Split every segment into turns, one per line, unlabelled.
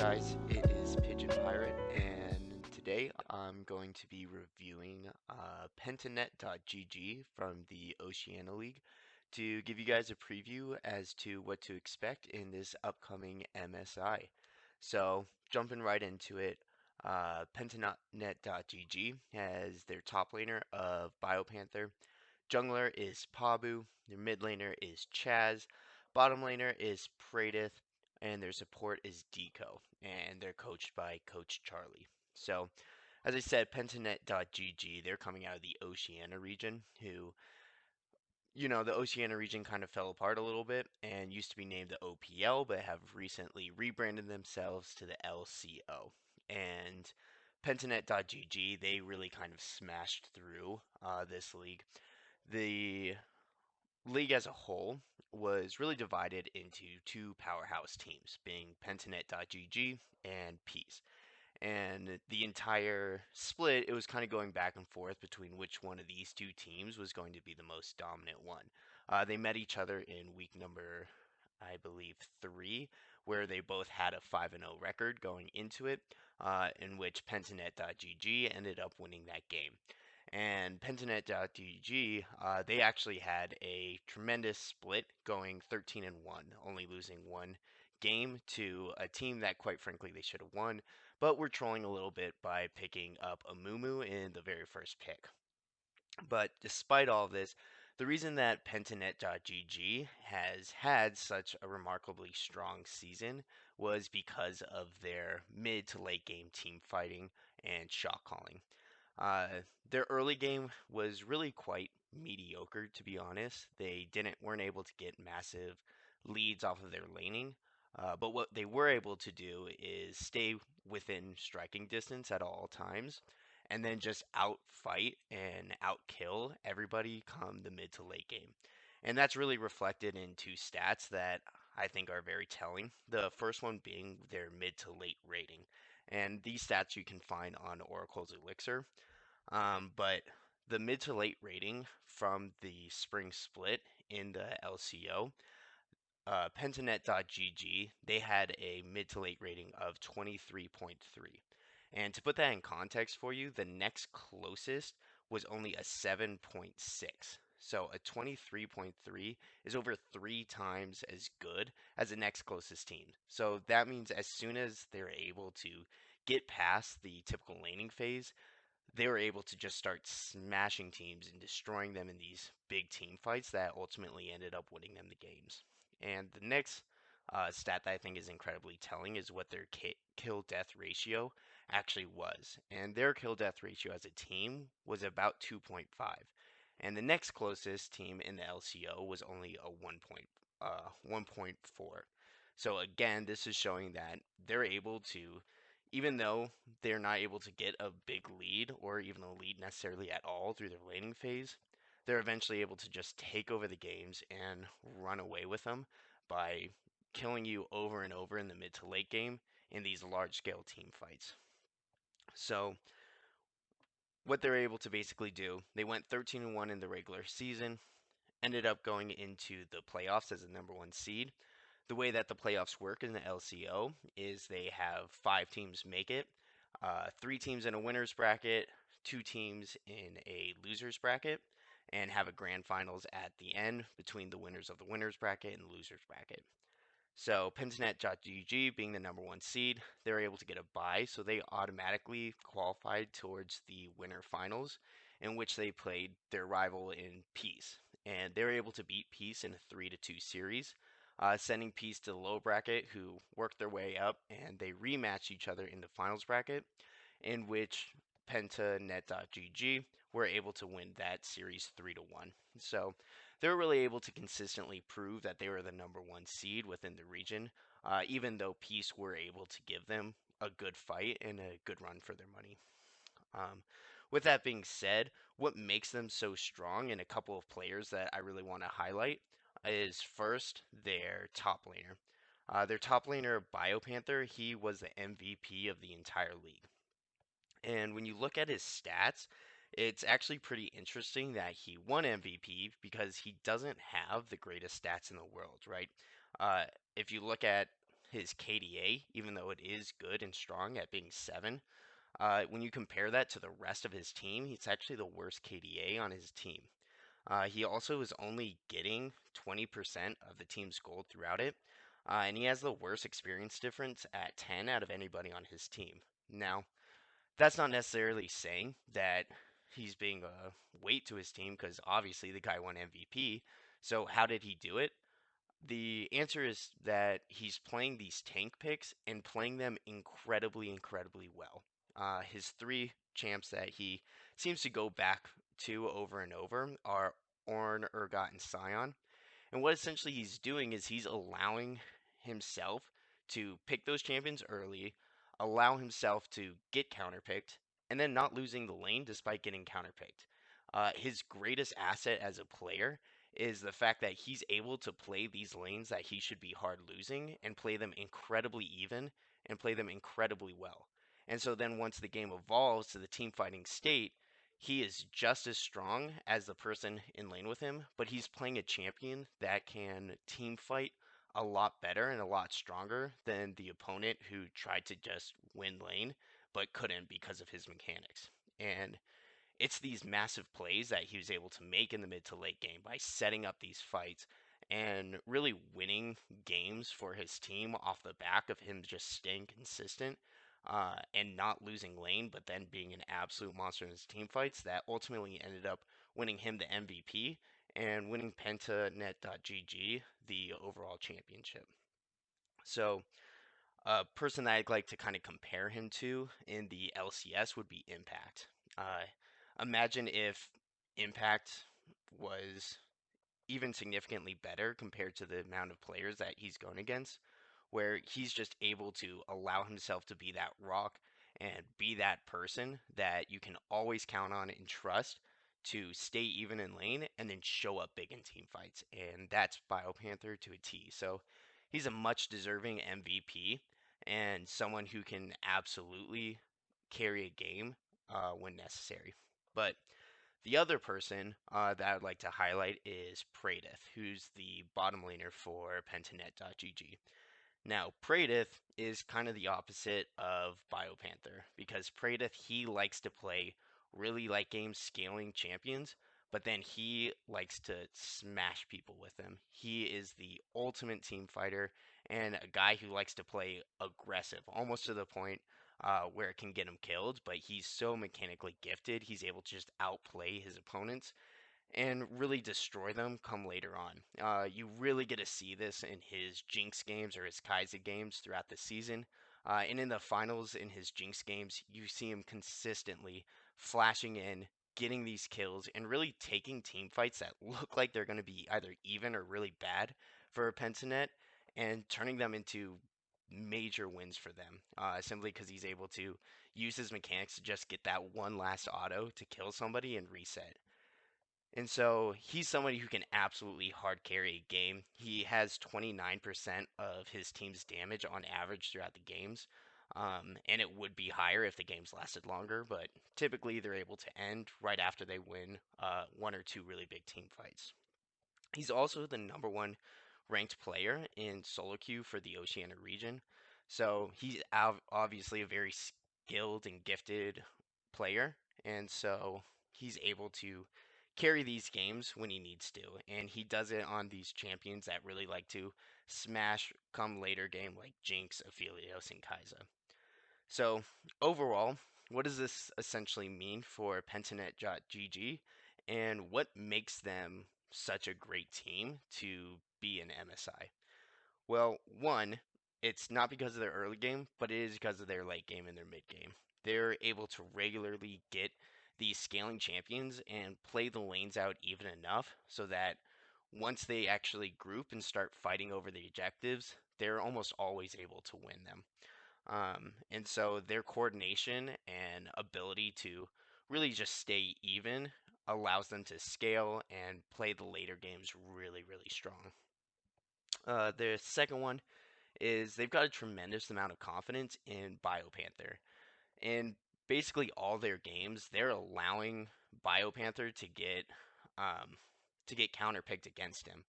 guys? It is Pigeon Pirate, and today I'm going to be reviewing Pentanet.gg from the Oceania League to give you guys a preview as to what to expect in this upcoming MSI. So, jumping right into it, Pentanet.gg has their top laner of Biopanther, jungler is Pabu, their mid laner is Chaz, bottom laner is Pradith, and their support is Deco, and they're coached by Coach Charlie. So, as I said, Pentanet.gg, they're coming out of the Oceania region, the Oceania region kind of fell apart a little bit and used to be named the OPL, but have recently rebranded themselves to the LCO. And Pentanet.gg, they really kind of smashed through this league. The league as a whole was really divided into two powerhouse teams, being Pentanet.gg and Peace. And the entire split, it was kind of going back and forth between which one of these two teams was going to be the most dominant one. They met each other in week number, I believe, 3, where they both had a 5-0 record going into it, in which Pentanet.gg ended up winning that game. And Pentanet.gg, they actually had a tremendous split going 13 and 1, only losing one game to a team that quite frankly they should have won, but we're trolling a little bit by picking up a Mumu in the very first pick. But despite all this, the reason that Pentanet.gg has had such a remarkably strong season was because of their mid to late game team fighting and shot calling. Their early game was really quite mediocre, to be honest. They weren't able to get massive leads off of their laning, but what they were able to do is stay within striking distance at all times, and then just outfight and outkill everybody come the mid to late game. And that's really reflected in two stats that I think are very telling. The first one being their mid to late rating. And these stats you can find on Oracle's Elixir. But the mid to late rating from the spring split in the LCO, Pentanet.gg, they had a mid to late rating of 23.3. And to put that in context for you, the next closest was only a 7.6. So a 23.3 is over 3 times as good as the next closest team. So that means as soon as they're able to get past the typical laning phase, they were able to just start smashing teams and destroying them in these big team fights that ultimately ended up winning them the games. And the next stat that I think is incredibly telling is what their kill death ratio actually was. And their kill death ratio as a team was about 2.5. And the next closest team in the LCO was only a 1.4. So again, this is showing that they're able to, even though they're not able to get a big lead or even a lead necessarily at all through their laning phase, they're eventually able to just take over the games and run away with them by killing you over and over in the mid to late game in these large scale team fights. So, what they're able to basically do, they went 13 and 1 in the regular season, ended up going into the playoffs as the number 1 seed. The way that the playoffs work in the LCO is they have 5 teams make it, 3 teams in a winner's bracket, 2 teams in a loser's bracket, and have a grand finals at the end between the winners of the winner's bracket and the loser's bracket. So Pentanet.gg being the number 1 seed, they're able to get a bye, so they automatically qualified towards the winner finals, in which they played their rival in Peace, and they were able to beat Peace in a 3-2 series, sending Peace to the low bracket, who worked their way up, and they rematched each other in the finals bracket, in which Pentanet.gg were able to win that series 3-1. So they were really able to consistently prove that they were the number 1 seed within the region, even though Peace were able to give them a good fight and a good run for their money. Um, with that being said, what makes them so strong, and a couple of players that I really want to highlight, is first their top laner. Their top laner, Biopanther, he was the MVP of the entire league. And when you look at his stats, it's actually pretty interesting that he won MVP because he doesn't have the greatest stats in the world, right? If you look at his KDA, even though it is good and strong at being 7, when you compare that to the rest of his team, he's actually the worst KDA on his team. He also is only getting 20% of the team's gold throughout it, and he has the worst experience difference at 10 out of anybody on his team. Now, that's not necessarily saying that he's being a weight to his team because obviously the guy won MVP. So, how did he do it? The answer is that he's playing these tank picks and playing them incredibly, incredibly well. His 3 champs that he seems to go back to over and over are Ornn, Urgot, and Scion. And what essentially he's doing is he's allowing himself to pick those champions early, allow himself to get counterpicked, and then not losing the lane despite getting counterpicked. His greatest asset as a player is the fact that he's able to play these lanes that he should be hard losing and play them incredibly even and play them incredibly well. And so then once the game evolves to the team fighting state, he is just as strong as the person in lane with him, but he's playing a champion that can team fight a lot better and a lot stronger than the opponent who tried to just win lane but couldn't because of his mechanics. And it's these massive plays that he was able to make in the mid to late game by setting up these fights and really winning games for his team off the back of him just staying consistent and not losing lane, but then being an absolute monster in his team fights that ultimately ended up winning him the MVP and winning PentaNet.GG the overall championship. So, a person that I'd like to kind of compare him to in the LCS would be Impact. Uh, Imagine if Impact was even significantly better compared to the amount of players that he's going against, where he's just able to allow himself to be that rock and be that person that you can always count on and trust to stay even in lane and then show up big in team fights. And that's BioPanther to a T. So he's a much deserving MVP and someone who can absolutely carry a game when necessary. But the other person that I'd like to highlight is Pradith, who's the bottom laner for Pentanet.gg. Now, Pradith is kind of the opposite of BioPanther because Pradith, he likes to play really light game scaling champions, but then he likes to smash people with them. He is the ultimate team fighter and a guy who likes to play aggressive, almost to the point where it can get him killed, but he's so mechanically gifted, he's able to just outplay his opponents and really destroy them come later on. You really get to see this in his Jinx games or his Kai'Sa games throughout the season. And in the finals, in his Jinx games, you see him consistently flashing in, getting these kills, and really taking team fights that look like they're going to be either even or really bad for Pentanet and turning them into major wins for them simply because he's able to use his mechanics to just get that one last auto to kill somebody and reset. And so he's somebody who can absolutely hard carry a game. He has 29% of his team's damage on average throughout the games. And it would be higher if the games lasted longer, but typically they're able to end right after they win 1 or 2 really big team fights. He's also the #1 ranked player in solo queue for the Oceania region. So he's obviously a very skilled and gifted player. And so he's able to carry these games when he needs to. And he does it on these champions that really like to smash come later game like Jinx, Aphelios, and Kai'Sa. So overall, what does this essentially mean for Pentanet.gg and what makes them such a great team to be an MSI? Well, one, it's not because of their early game, but it is because of their late game and their mid game. They're able to regularly get these scaling champions and play the lanes out even enough so that once they actually group and start fighting over the objectives, they're almost always able to win them. And so their coordination and ability to really just stay even allows them to scale and play the later games really, really strong. The second one is they've got a tremendous amount of confidence in BioPanther. In basically all their games, they're allowing BioPanther um, to get counterpicked against him,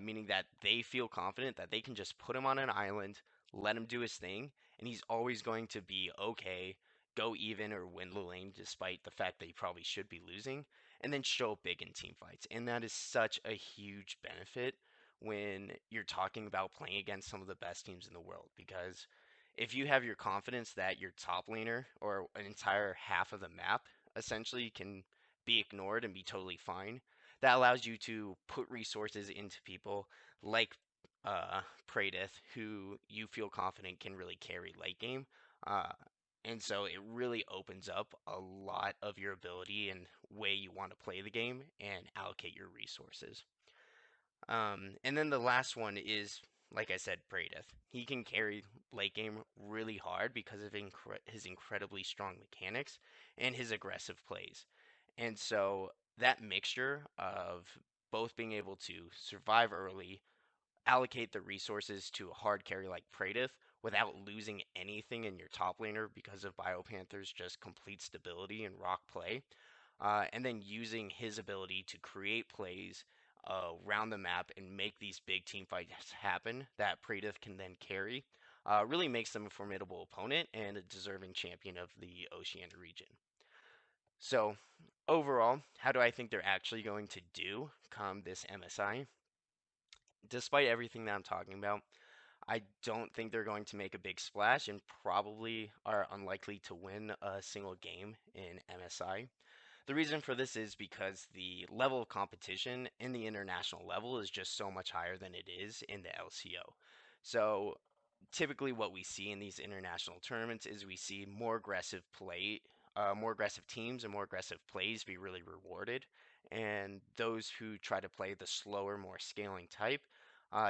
meaning that they feel confident that they can just put him on an island, let him do his thing, and he's always going to be okay, go even or win the lane despite the fact that he probably should be losing, and then show up big in team fights. And that is such a huge benefit when you're talking about playing against some of the best teams in the world, because if you have your confidence that your top laner or an entire half of the map essentially can be ignored and be totally fine, that allows you to put resources into people like Pradith, who you feel confident can really carry late game. Uh, and so it really opens up a lot of your ability and way you want to play the game and allocate your resources. And then the last one is, like I said, Pradith. He can carry late game really hard because of his incredibly strong mechanics and his aggressive plays. And so that mixture of both being able to survive early, allocate the resources to a hard carry like Pradith without losing anything in your top laner because of Biopanther's just complete stability and rock play, and then using his ability to create plays around the map and make these big team fights happen that Pradith can then carry, really makes them a formidable opponent and a deserving champion of the Oceania region. So, overall, how do I think they're actually going to do come this MSI? Despite everything that I'm talking about, I don't think they're going to make a big splash and probably are unlikely to win a single game in MSI. The reason for this is because the level of competition in the international level is just so much higher than it is in the LCO. So typically what we see in these international tournaments is we see more aggressive teams and more aggressive plays be really rewarded, and those who try to play the slower, more scaling type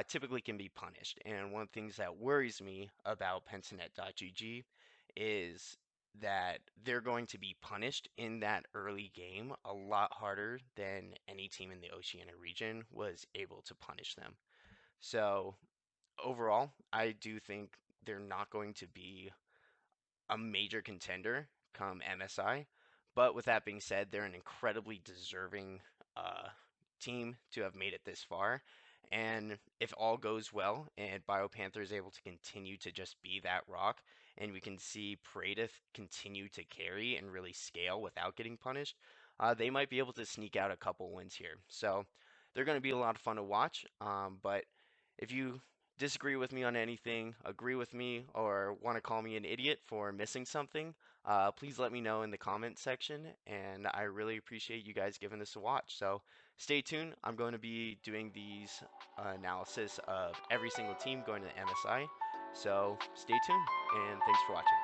typically can be punished. And one of the things that worries me about Pentanet.gg is that they're going to be punished in that early game a lot harder than any team in the Oceania region was able to punish them. So overall, I do think they're not going to be a major contender come MSI. But with that being said, they're an incredibly deserving uh, team to have made it this far. And if all goes well and BioPanther is able to continue to just be that rock, and we can see Pradith continue to carry and really scale without getting punished, they might be able to sneak out a couple wins here. So they're going to be a lot of fun to watch. But if you disagree with me on anything, agree with me, or want to call me an idiot for missing something, please let me know in the comment section. And I really appreciate you guys giving this a watch. So stay tuned. I'm going to be doing these analysis of every single team going to the MSI. So stay tuned, and thanks for watching.